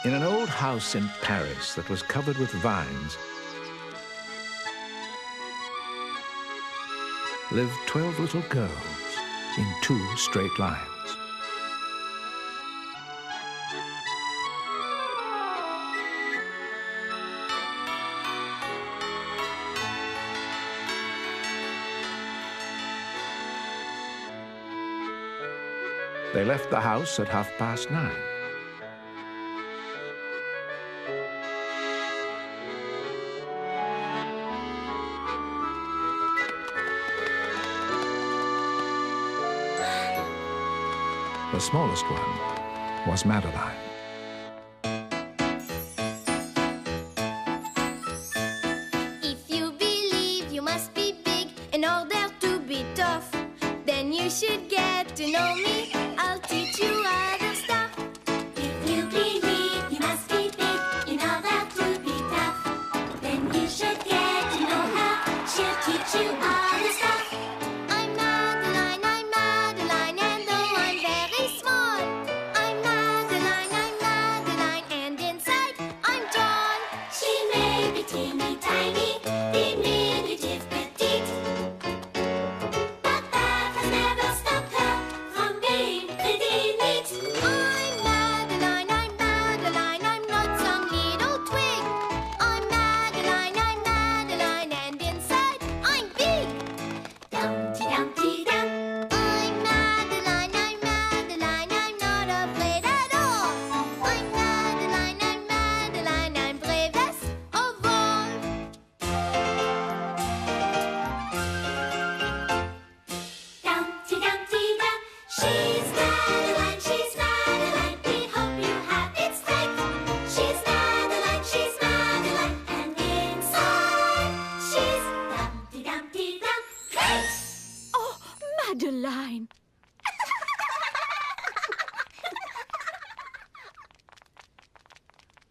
In an old house in Paris that was covered with vines lived 12 little girls in 2 straight lines. They left the house at 9:30. The smallest one was Madeline. If you believe you must be big in order to be tough, then you should get to know me. I'll teach you other stuff. If you believe you must be big in order to be tough, then you should get to know her. She'll teach you other stuff. I'm Madeline, and though I'm very small, I'm Madeline, and inside I'm tall. She may be teeny tiny, diminutive petite, but that has never stopped her from being pretty neat. I'm Madeline, I'm not some little twig. I'm Madeline, and inside I'm big. Dumpty Dumpty Dum. I'm Madeline, I'm not afraid at all. I'm Madeline, I'm bravest of all. Dumpty Dumpty Dum. She's Madeline, we hope you have it straight. She's Madeline, and inside she's Dumpty Dumpty Dum. Great! Oh, Madeline!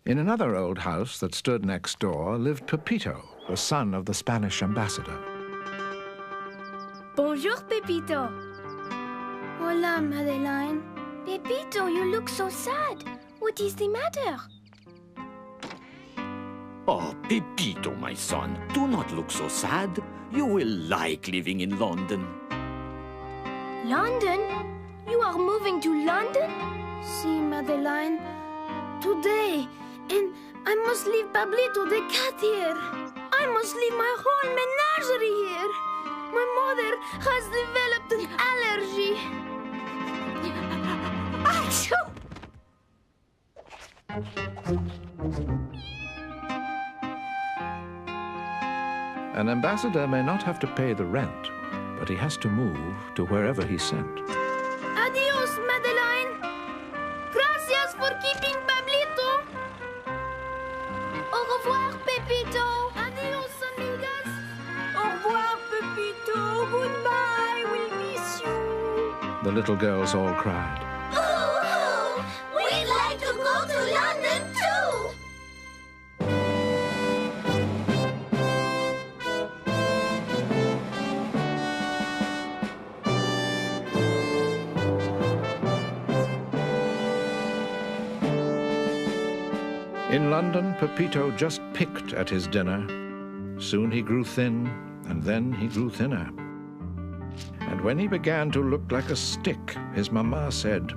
In another old house that stood next door lived Pepito, the son of the Spanish ambassador. Bonjour, Pepito. Hola, Madeline. Pepito, you look so sad. What is the matter? Oh, Pepito, my son, do not look so sad. You will like living in London. London? You are moving to London? See, Madeline, today, and I must leave Pablito the cat here. I must leave my whole menagerie here. My mother has developed an allergy. Achoo! An ambassador may not have to pay the rent, but he has to move to wherever he's sent. Adios, Madeline. Gracias for keeping Pablito. Au revoir, Pepito. Adios, amigas. Au revoir, Pepito. Goodbye. We'll miss you. The little girls all cried. Ooh, we'd like to go to London too. In London, Pepito just picked at his dinner. Soon he grew thin, and then he grew thinner. And when he began to look like a stick, his mama said,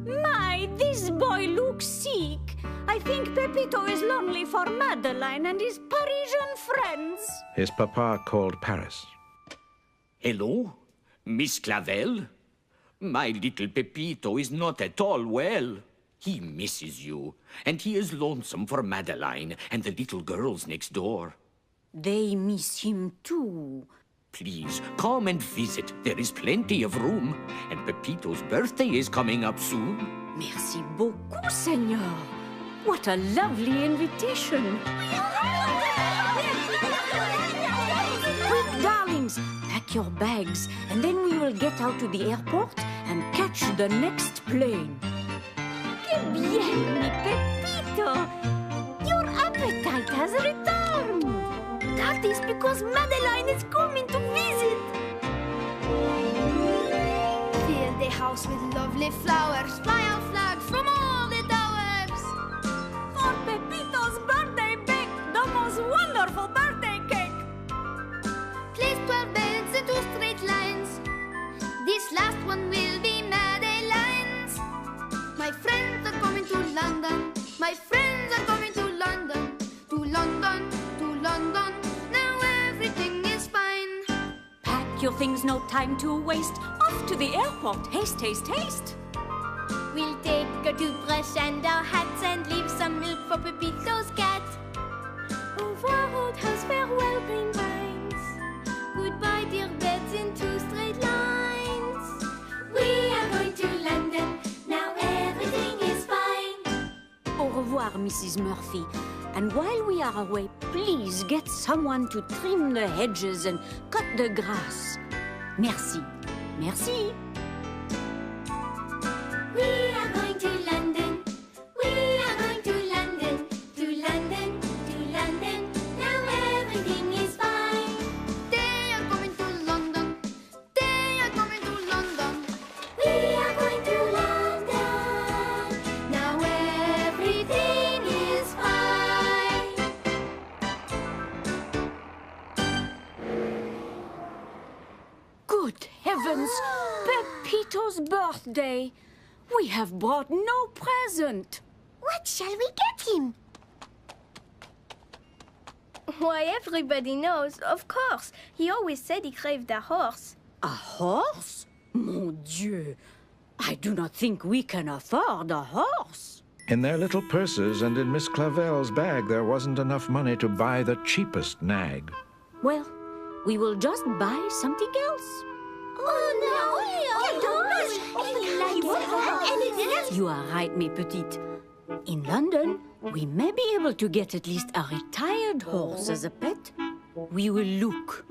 My, this boy looks sick. I think Pepito is lonely for Madeline and his Parisian friends. His papa called Paris. Hello, Miss Clavel? My little Pepito is not at all well. He misses you, and he is lonesome for Madeline and the little girls next door. They miss him too. Please, come and visit. There is plenty of room, and Pepito's birthday is coming up soon. Merci beaucoup, Senor. What a lovely invitation. Quick, darlings, pack your bags, and then we will get out to the airport and catch the next plane. Que bien, mi Pepito! Your appetite has returned. That is because Madeline is coming to visit. Fill the house with lovely flowers. Fly our flag from all the towers. My friends are coming to London, to London, to London. Now everything is fine. Pack your things, no time to waste. Off to the airport, haste, haste, haste. We'll take a toothbrush and our hats and leave some milk for Pepito's cat. Au revoir, old house, farewell, green vines. Goodbye, dear beds in 2 straight lines. We are going to London. Now everything is fine. Au revoir, Mrs. Murphy. And while we are away, please get someone to trim the hedges and cut the grass. Merci. Merci. We are going to London. We are going to London. To London, to London. Now everything is fine. They are coming to London. They are coming to London. We are going to London. Now everything is fine. Good heavens! Pepito's birthday! We have brought no present. What shall we get him? Why, everybody knows, of course. He always said he craved a horse. A horse? Mon Dieu! I do not think we can afford a horse. In their little purses and in Miss Clavel's bag, there wasn't enough money to buy the cheapest nag. Well, we will just buy something else. Oh no! You are right, mes petites. In London, we may be able to get at least a retired horse as a pet. We will look.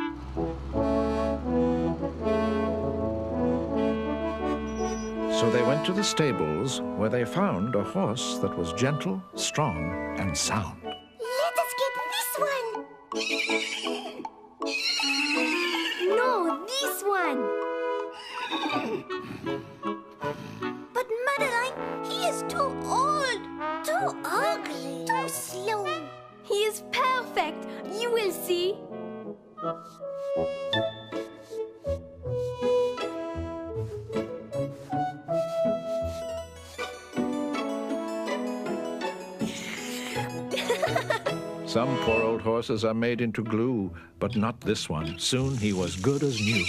So they went to the stables, where they found a horse that was gentle, strong, and sound. Let us get this one. No, this one. But Madeline, he is too old, too ugly, too slow. He is perfect. You will see. Some poor old horses are made into glue, but not this one. Soon he was good as new.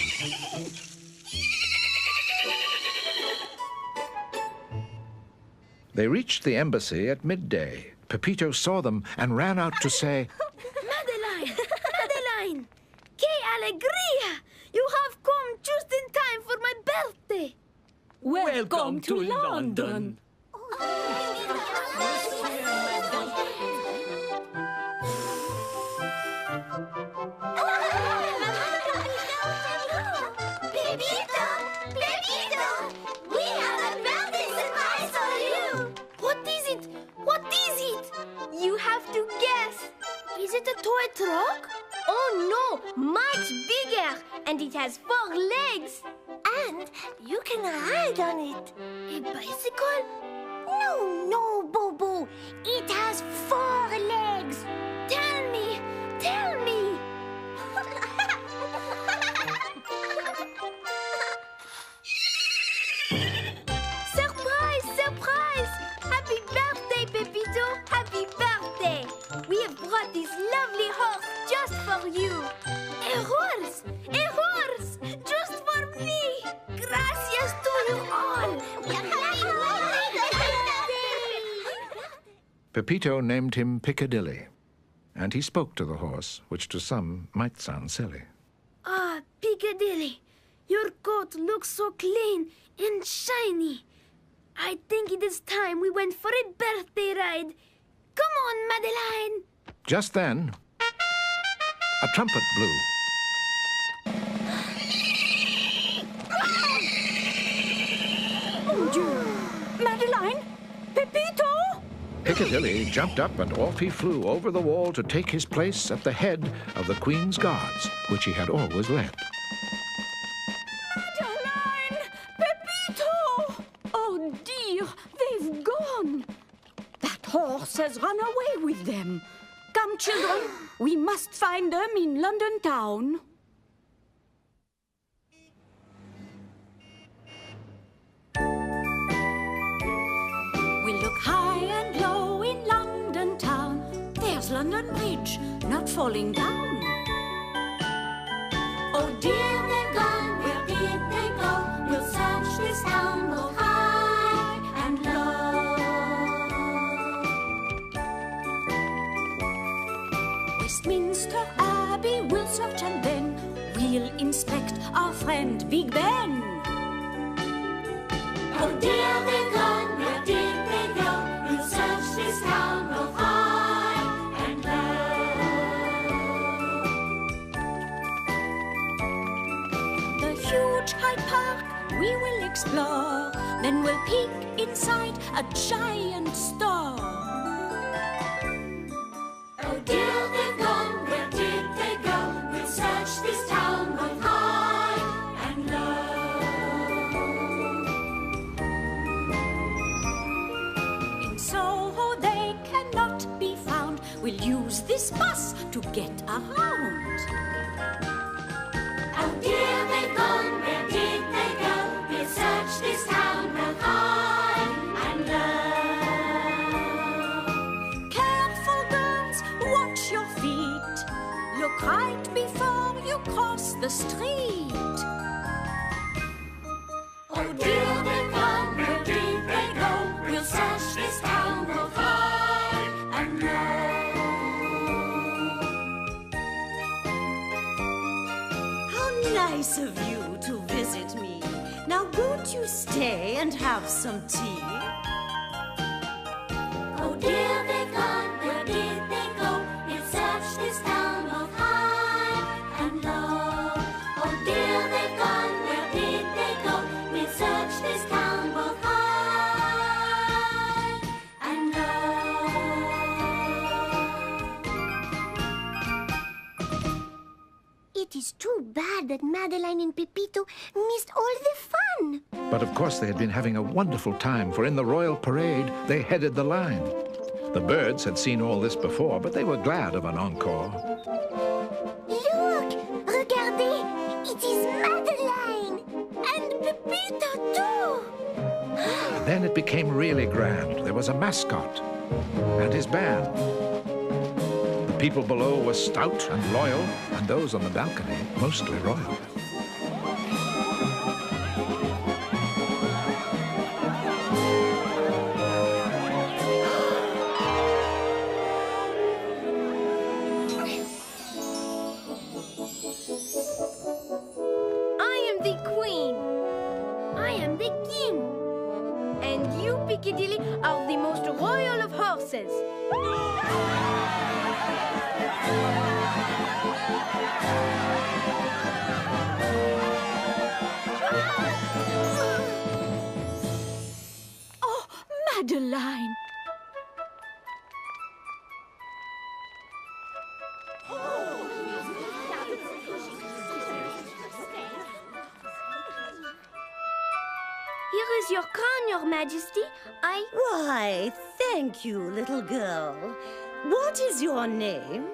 They reached the embassy at midday. Pepito saw them and ran out to say, Madeline! Madeline! Que alegría! You have come just in time for my birthday. Welcome to London. Pepito! Pepito! We have a birthday surprise for you! What is it? What is it? You have to guess. Is it a toy truck? Oh no, much bigger. And it has 4 legs. And you can ride on it. A bicycle? No, no, Bobo. It has 4 legs. Tell me, tell me. Surprise, surprise. Happy birthday, Pepito. Happy birthday. We have brought this lovely horse just for you. A horse, a horse, just for me. Gracias to you all. Pepito named him Piccadilly, and he spoke to the horse, which to some might sound silly. Ah, Piccadilly, your coat looks so clean and shiny. I think it is time we went for a birthday ride. Come on, Madeline. Just then, a trumpet blew. Mon Dieu! Madeline? Pepito? Piccadilly jumped up and off he flew over the wall to take his place at the head of the Queen's Guards, which he had always led. Madeline! Pepito! Oh dear, they've gone. That horse has run away with them. Come, children, we must find them in London town. We look high and low in London Bridge, not falling down. Oh dear, they're gone, where did they go? We'll search this town both high and low. Westminster Abbey we'll search and then we'll inspect our friend Big Ben. Oh dear, they're gone, where did they go? We'll search this town both high and low. The huge Hyde Park we will explore, then we'll peek inside a giant store. Oh dear, they're gone, where did they go? We'll search this town both high and low. In Soho they cannot be found. We'll use this bus to get around. Oh dear, they've gone, where did they go? We'll search this town both high and low. Careful girls, watch your feet. Look right before you cross the street. Oh dear, they've gone, where did they go? We'll search this town both high and low. How nice of you to visit me. Now won't you stay and have some tea? Oh dear, they've gone, where did they go? We'll search this town both high and low. Oh dear, they've gone, where did they go? We'll search this town both high and low. It is too bad that Madeline and Pepito missed all the fun. But of course they had been having a wonderful time, for in the royal parade they headed the line. The birds had seen all this before, but they were glad of an encore. Look! Regardez! It is Madeline! And Pepito too! And then it became really grand. There was a mascot and his band. The people below were stout and loyal, and those on the balcony mostly royal. I am the queen. I am the king. And you, Piccadilly, are the most royal of horses. Oh, Madeline! Here is your crown, Your Majesty. Why, thank you, little girl. What is your name?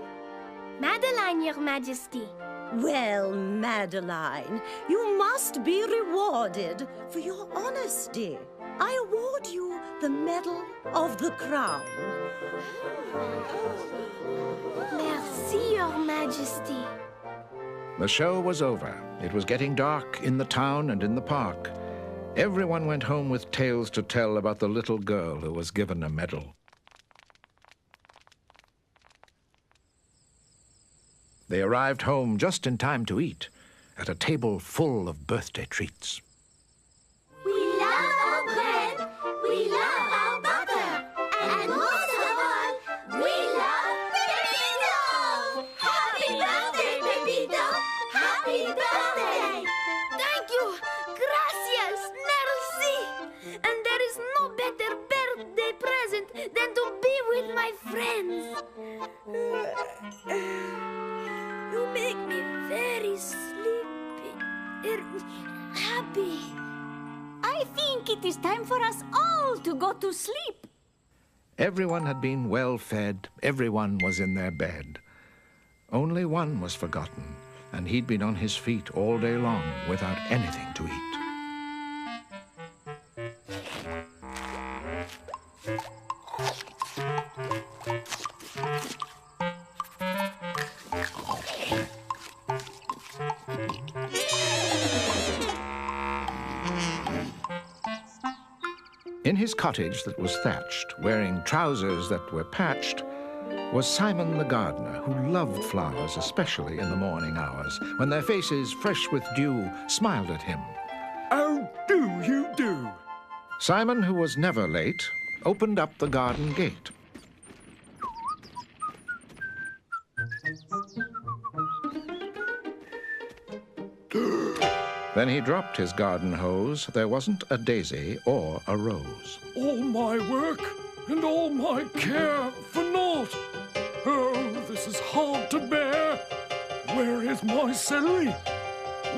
Madeline, Your Majesty. Well, Madeline, you must be rewarded for your honesty. I award you the Medal of the Crown. Merci, Your Majesty. The show was over. It was getting dark in the town and in the park. Everyone went home with tales to tell about the little girl who was given a medal. They arrived home just in time to eat, at a table full of birthday treats. We love our bread, we love our butter, and most of all, we love Pepito! Happy birthday, Pepito! Happy birthday! Thank you. Gracias. Merci. And there is no better birthday present than to be with my friends. You make me very sleepy. Happy. I think it is time for us all to go to sleep. Everyone had been well fed, everyone was in their bed. Only one was forgotten, and he'd been on his feet all day long without anything to eat. his cottage that was thatched, wearing trousers that were patched, was Simon the gardener, who loved flowers, especially in the morning hours, when their faces, fresh with dew, smiled at him. How do you do? Simon, who was never late, opened up the garden gate. Then he dropped his garden hose. There wasn't a daisy or a rose. All my work and all my care for naught. Oh, this is hard to bear. Where is my celery?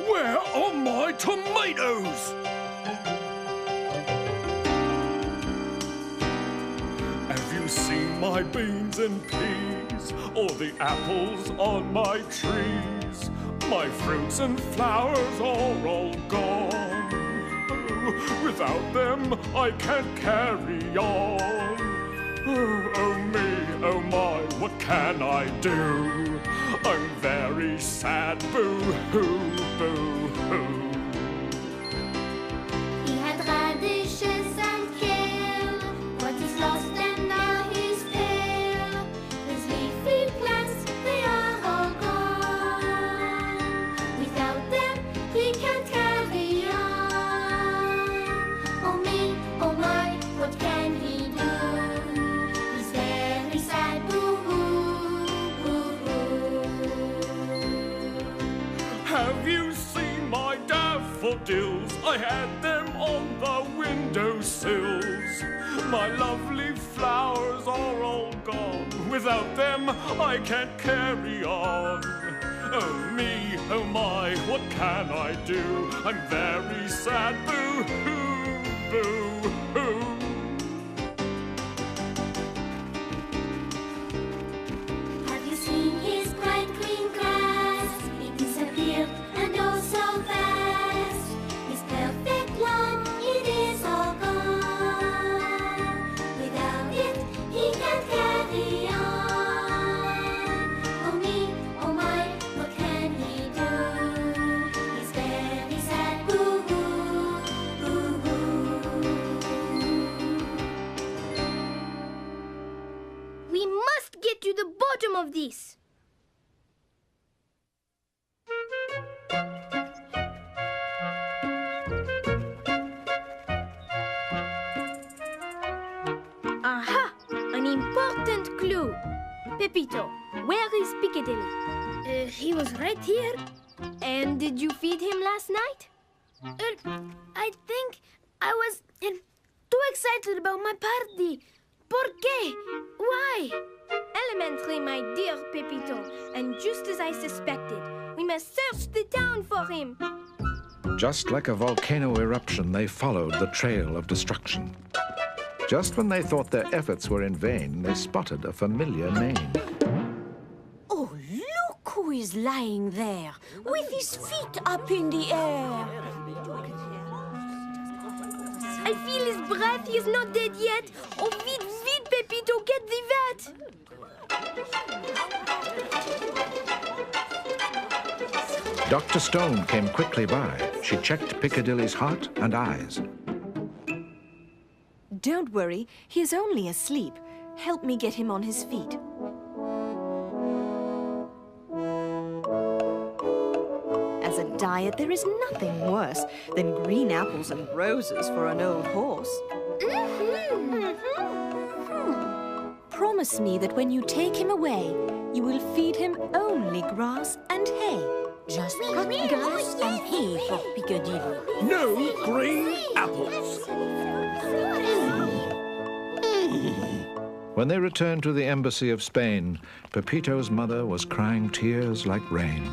Where are my tomatoes? Have you seen my beans and peas, or the apples on my trees? My fruits and flowers are all gone. Oh, without them, I can't carry on. Oh me, oh my, what can I do? I'm very sad, boo-hoo, boo-hoo. He had radishes and kale, but he's lost and now he's pale. His leafy plants, they are all gone. Without them, he can't carry on. Oh me, oh my, what can he do? He's very sad, boo-hoo, boo-hoo. Have you seen my daffodils? I had them on the windowsills. My lovely flowers are all gone. Without them, I can't carry on. Oh me, oh my, what can I do? I'm very sad, boo-hoo, boo-hoo. Have you seen his bright green grass? It disappeared and oh so fast. His perfect lawn, it is all gone. Without it, he can't carry on. Oh me, oh my, what can he do? He's very sad, boo-hoo, boo-hoo. We must get to the bottom of this. Aha! An important clue. Pepito, where is Piccadilly? He was right here. And did you feed him last night? I think I was too excited about my party. ¿Por qué? Why? Elementary, my dear Pepito. And just as I suspected, we must search the town for him. Just like a volcano eruption, they followed the trail of destruction. Just when they thought their efforts were in vain, they spotted a familiar name. Oh, look who is lying there, with his feet up in the air. I feel his breath. He is not dead yet. Oh, vite, vite, Pepito, get the vet. Dr. Stone came quickly by. She checked Piccadilly's heart and eyes. Don't worry, he is only asleep. Help me get him on his feet. As a diet, there is nothing worse than green apples and roses for an old horse. Promise me that when you take him away, you will feed him only grass and hay. Just cut grass and hay for Piccadilly. No green apples. When they returned to the embassy of Spain, Pepito's mother was crying tears like rain.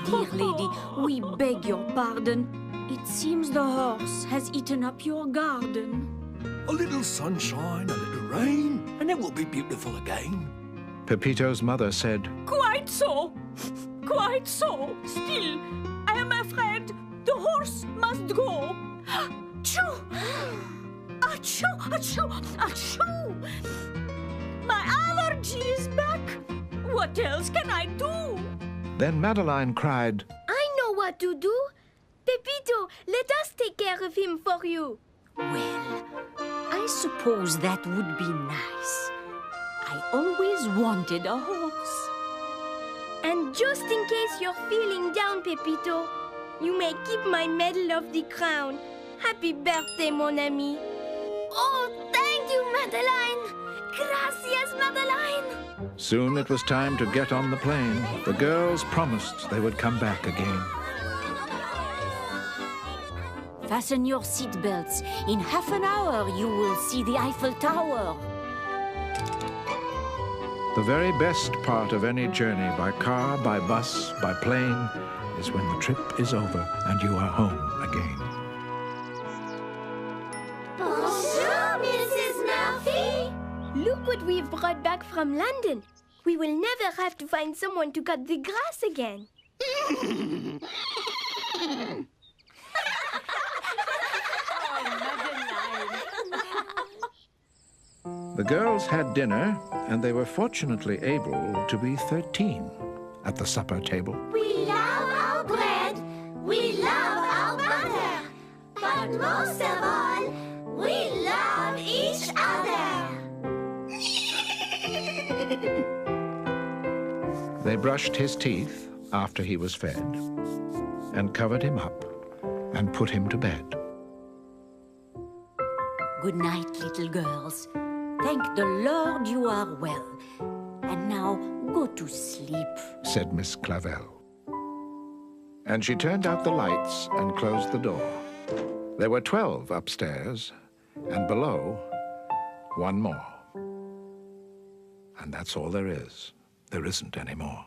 Dear lady, we beg your pardon. It seems the horse has eaten up your garden. A little sunshine, a little rain, and it will be beautiful again. Pepito's mother said, Quite so. Quite so. Still, I am afraid the horse must go. Achoo! Achoo! Achoo! Achoo! My allergy is back. What else can I do? Then Madeline cried, I know what to do. Pepito, Pepito, let us take care of him for you. Well, I suppose that would be nice. I always wanted a horse. And just in case you're feeling down, Pepito, you may keep my medal of the crown. Happy birthday, mon ami. Oh, thank you, Madeline. Gracias, Madeline. Soon it was time to get on the plane. The girls promised they would come back again. Fasten your seatbelts. In half an hour, you will see the Eiffel Tower. The very best part of any journey by car, by bus, by plane is when the trip is over and you are home again. Bonjour, Mrs. Murphy. Look what we've brought back from London. We will never have to find someone to cut the grass again. The girls had dinner, and they were fortunately able to be 13 at the supper table. We love our bread. We love our butter. But most of all, we love each other. They brushed his teeth after he was fed, and covered him up, and put him to bed. Good night, little girls. Thank the Lord you are well. And now go to sleep, said Miss Clavel. And she turned out the lights and closed the door. There were 12 upstairs, and below, one more. And that's all there is. There isn't any more.